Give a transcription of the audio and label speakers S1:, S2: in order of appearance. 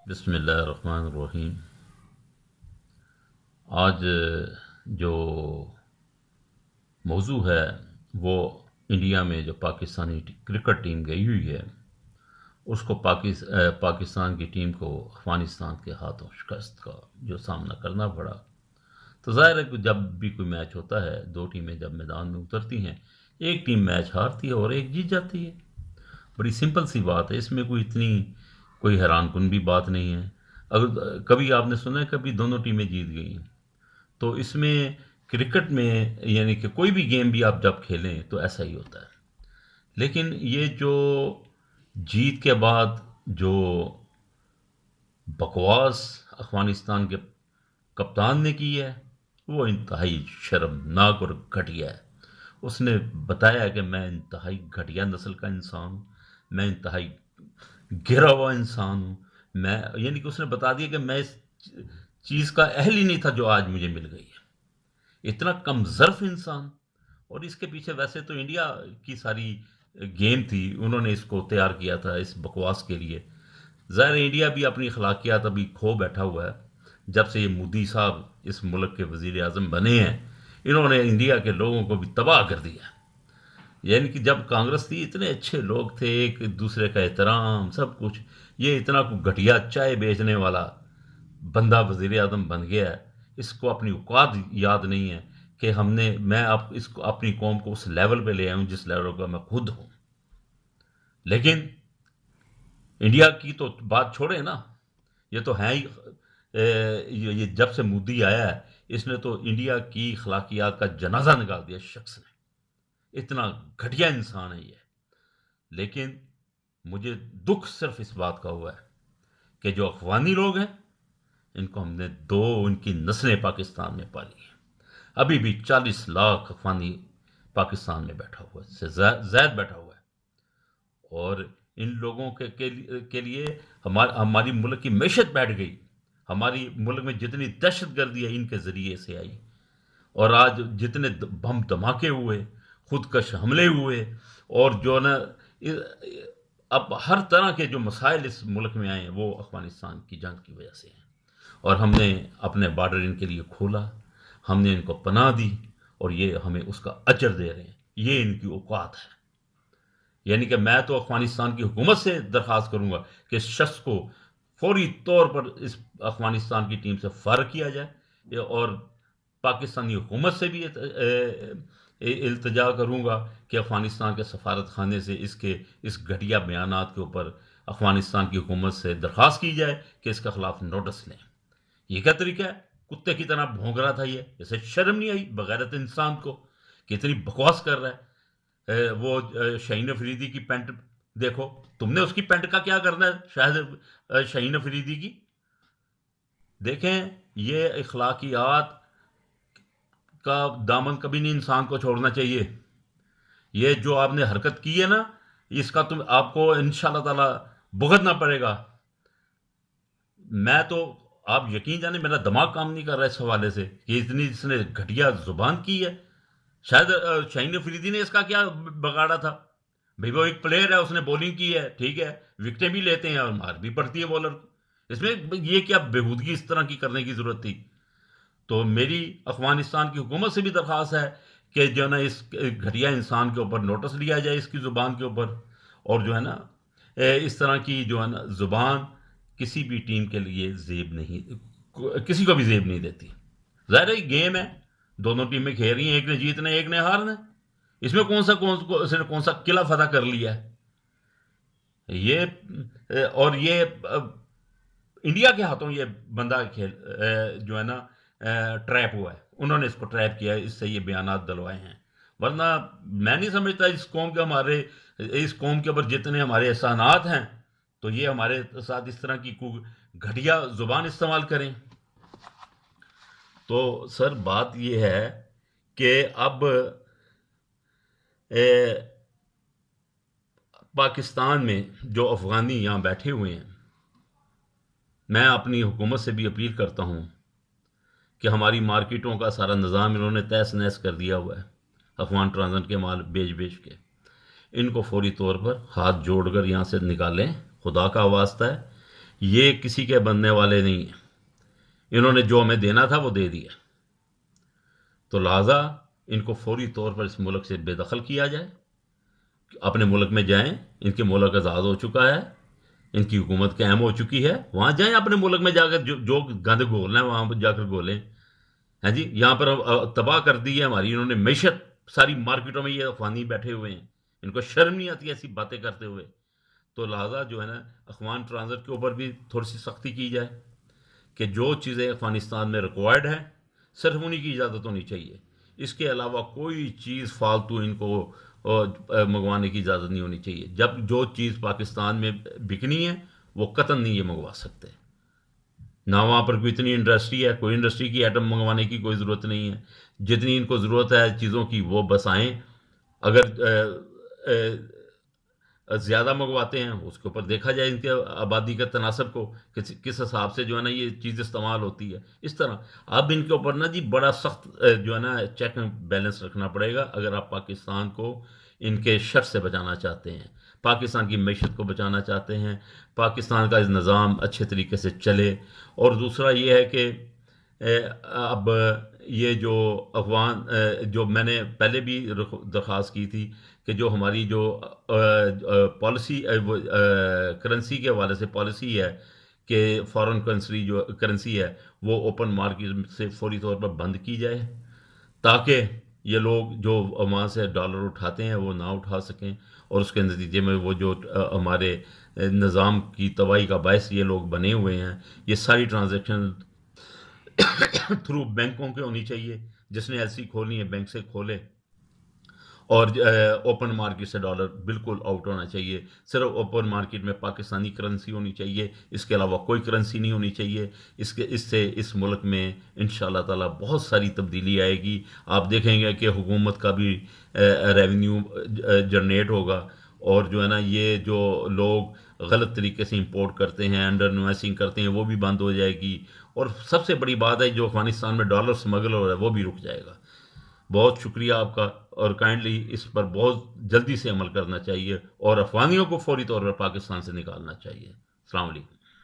S1: بسم اللہ الرحمن الرحیم۔ آج جو موضوع ہے وہ انڈیا میں جو پاکستانی کرکٹ ٹیم گئی ہوئی ہے اس کو پاکستان کی ٹیم کو افغانستان کے ہاتھوں شکست کا جو سامنا کرنا پڑا۔ تو ظاہر ہے کہ جب بھی کوئی میچ ہوتا ہے، دو ٹیمیں جب میدان میں اترتی ہیں، ایک ٹیم میچ ہارتی ہے اور ایک جیت جاتی ہے۔ بڑی سمپل سی بات ہے، اس میں کوئی حیران کن بھی بات نہیں ہے۔ اگر کبھی آپ نے سنا ہے کبھی دونوں ٹیمیں جیت گئی ہیں؟ تو اس میں کرکٹ میں یعنی کہ کوئی بھی گیم بھی آپ جب کھیلیں تو ایسا ہی ہوتا ہے۔ لیکن یہ جو جیت کے بعد جو بکواس افغانستان کے کپتان نے کی ہے وہ انتہائی شرمناک اور گھٹیا ہے۔ اس نے بتایا کہ میں انتہائی گھٹیا نسل کا انسان ہوں، میں انتہائی گرا ہوا انسان ہوں، میں یعنی کہ اس نے بتا دیا کہ میں اس چیز کا اہل ہی نہیں تھا جو آج مجھے مل گئی ہے۔ اتنا کم ظرف انسان۔ اور اس کے پیچھے ویسے تو انڈیا کی ساری گیم تھی، انہوں نے اس کو تیار کیا تھا اس بکواس کے لیے۔ ظاہر انڈیا بھی اپنی اخلاقیات ابھی کھو بیٹھا ہوا ہے۔ جب سے یہ مودی صاحب اس ملک کے وزیر اعظم بنے ہیں، انہوں نے انڈیا کے لوگوں کو بھی تباہ کر دیا۔ یعنی کہ جب کانگریس تھی اتنے اچھے لوگ تھے، ایک دوسرے کا احترام سب کچھ، یہ اتنا گھٹیا چائے بیچنے والا بندہ وزیر اعظم بن گیا ہے۔ اس کو اپنی اوقات یاد نہیں ہے کہ میں اس کو اپنی قوم کو اس لیول پہ لے آیا ہوں جس لیول کا میں خود ہوں۔ لیکن انڈیا کی تو بات چھوڑے نا، یہ تو ہے ہی یہ جب سے مودی آیا ہے اس نے تو انڈیا کی اخلاقیات کا جنازہ نکال دیا شخص نے۔ اتنا گھٹیا انسان ہے یہ۔ لیکن مجھے دکھ صرف اس بات کا ہوا ہے کہ جو افغانی لوگ ہیں ان کو ہم نے ان کی نسلیں پاکستان میں پالی ہیں۔ ابھی بھی 40 لاکھ افغانی پاکستان میں بیٹھا ہوا ہے، سے زائد بیٹھا ہوا ہے۔ اور ان لوگوں کے لیے ہماری ملک کی معیشت بیٹھ گئی۔ ہماری ملک میں جتنی دہشت گردی ہے ان کے ذریعے سے آئی، اور آج جتنے بم دھماکے ہوئے، خودکش حملے ہوئے، اور جو نا اب ہر طرح کے جو مسائل اس ملک میں آئے ہیں وہ افغانستان کی جنگ کی وجہ سے ہیں۔ اور ہم نے اپنے بارڈر ان کے لیے کھولا، ہم نے ان کو پناہ دی، اور یہ ہمیں اس کا اجر دے رہے ہیں۔ یہ ان کی اوقات ہے۔ یعنی کہ میں تو افغانستان کی حکومت سے درخواست کروں گا کہ اس شخص کو فوری طور پر اس افغانستان کی ٹیم سے فارغ کیا جائے، اور پاکستانی حکومت سے بھی التجا کروں گا کہ افغانستان کے سفارت خانے سے اس گھٹیا بیانات کے اوپر افغانستان کی حکومت سے درخواست کی جائے کہ اس کے خلاف نوٹس لیں۔ یہ کیا طریقہ ہے؟ کتے کی طرح بھونک رہا تھا یہ، اسے شرم نہیں آئی بغیرت انسان کو کہ اتنی بکواس کر رہا ہے۔ وہ شہین افریدی کی پینٹ دیکھو، تم نے اس کی پینٹ کا کیا کرنا ہے؟ شاید شہین افریدی کی دیکھیں، یہ اخلاقیات کا دامن کبھی نہیں انسان کو چھوڑنا چاہیے۔ یہ جو آپ نے حرکت کی ہے نا، اس کا آپ کو انشاءاللہ تعالی بھگتنا پڑے گا۔ میں تو آپ یقین جانے میرا دماغ کام نہیں کر رہا اس حوالے سے کہ اتنی اس نے گھٹیا زبان کی ہے۔ شاید شاہین افریدی نے اس کا کیا بگاڑا تھا؟ بھئی وہ ایک پلیئر ہے، اس نے بولنگ کی ہے، ٹھیک ہے، وکٹیں بھی لیتے ہیں اور مار بھی پڑتی ہے بولر کو۔ اس میں یہ کیا بےہودگی اس طرح کی کرنے کی ضرورت تھی؟ تو میری افغانستان کی حکومت سے بھی درخواست ہے کہ جو ہے نا اس گھٹیا انسان کے اوپر نوٹس لیا جائے، اس کی زبان کے اوپر، اور جو ہے نا اس طرح کی جو ہے نا زبان کسی بھی ٹیم کے لیے زیب نہیں، کسی کو بھی زیب نہیں دیتی۔ ظاہر ہے گیم ہے، دونوں ٹیمیں کھیل رہی ہیں، ایک نے جیتنا ہے ایک نے ہارنا ہے۔ اس میں کون سا قلعہ فتح کر لیا ہے یہ؟ اور یہ انڈیا کے ہاتھوں یہ بندہ جو ہے نا ٹریپ ہوا ہے، انہوں نے اس کو ٹریپ کیا ہے، اس سے یہ بیانات دلوائے ہیں۔ ورنہ میں نہیں سمجھتا اس قوم کے اوپر جتنے ہمارے احسانات ہیں تو یہ ہمارے ساتھ اس طرح کی گھٹیا زبان استعمال کریں۔ تو سر بات یہ ہے کہ اب پاکستان میں جو افغانی یہاں بیٹھے ہوئے ہیں، میں اپنی حکومت سے بھی اپیل کرتا ہوں کہ ہماری مارکیٹوں کا سارا نظام انہوں نے تہس نہس کر دیا ہوا ہے، افغان ٹرانزٹ کے مال بیچ کے۔ ان کو فوری طور پر ہاتھ جوڑ کر یہاں سے نکالیں، خدا کا واسطہ ہے۔ یہ کسی کے بننے والے نہیں ہیں، انہوں نے جو ہمیں دینا تھا وہ دے دیا، تو لہٰذا ان کو فوری طور پر اس ملک سے بے دخل کیا جائے، اپنے ملک میں جائیں، ان کے ملک آزاد ہو چکا ہے، ان کی حکومت قائم ہو چکی ہے، وہاں جائیں اپنے ملک میں جا کر جو گند گھولنا ہے وہاں جا کر گھولیں۔ ہاں جی، یہاں پر تباہ کر دی ہے ہماری انہوں نے معیشت، ساری مارکیٹوں میں یہ افغانی بیٹھے ہوئے ہیں، ان کو شرم نہیں آتی ایسی باتیں کرتے ہوئے۔ تو لہٰذا جو ہے نا افغان ٹرانزٹ کے اوپر بھی تھوڑی سی سختی کی جائے کہ جو چیزیں افغانستان میں ریکوائرڈ ہیں صرف انہی کی اجازت ہونی چاہیے، اس کے علاوہ کوئی چیز فالتو ان کو منگوانے کی اجازت نہیں ہونی چاہیے۔ جب جو چیز پاکستان میں بکنی ہے وہ قطعاً نہیں یہ منگوا سکتے، نہ وہاں پر کوئی اتنی انڈسٹری ہے، کوئی انڈسٹری کی آئٹم منگوانے کی کوئی ضرورت نہیں ہے، جتنی ان کو ضرورت ہے چیزوں کی وہ بس آئیں۔ اگر زیادہ منگواتے ہیں اس کے اوپر دیکھا جائے ان کے آبادی کا تناسب کو کس حساب سے جو ہے نا یہ چیز استعمال ہوتی ہے، اس طرح اب ان کے اوپر نا جی بڑا سخت جو ہے نا چیک اینڈ بیلنس رکھنا پڑے گا اگر آپ پاکستان کو ان کے شر سے بچانا چاہتے ہیں، پاکستان کی معیشت کو بچانا چاہتے ہیں، پاکستان کا نظام اچھے طریقے سے چلے۔ اور دوسرا یہ ہے کہ اب یہ جو افغان جو میں نے پہلے بھی درخواست کی تھی کہ جو ہماری جو پالیسی کرنسی کے حوالے سے پالیسی ہے کہ فارن کرنسی جو کرنسی ہے وہ اوپن مارکیٹ سے فوری طور پر بند کی جائے، تاکہ یہ لوگ جو وہاں سے ڈالر اٹھاتے ہیں وہ نہ اٹھا سکیں، اور اس کے نتیجے میں وہ جو ہمارے نظام کی تباہی کا باعث یہ لوگ بنے ہوئے ہیں، یہ ساری ٹرانزیکشن تھرو بینکوں کے ہونی چاہیے، جس نے ایل سی کھولنی ہے بینک سے کھولے، اور اوپن مارکیٹ سے ڈالر بالکل آؤٹ ہونا چاہیے، صرف اوپن مارکیٹ میں پاکستانی کرنسی ہونی چاہیے، اس کے علاوہ کوئی کرنسی نہیں ہونی چاہیے۔ اس سے اس ملک میں انشاءاللہ تعالی بہت ساری تبدیلی آئے گی، آپ دیکھیں گے کہ حکومت کا بھی ریونیو جنریٹ ہوگا، اور جو ہے نا یہ جو لوگ غلط طریقے سے امپورٹ کرتے ہیں، انڈر انویسٹنگ کرتے ہیں، وہ بھی بند ہو جائے گی، اور سب سے بڑی بات ہے جو افغانستان میں ڈالر سمگل ہو رہا ہے وہ بھی رک جائے گا۔ بہت شکریہ آپ کا، اور کائنڈلی اس پر بہت جلدی سے عمل کرنا چاہیے اور افغانیوں کو فوری طور پر پاکستان سے نکالنا چاہیے۔ السلام علیکم۔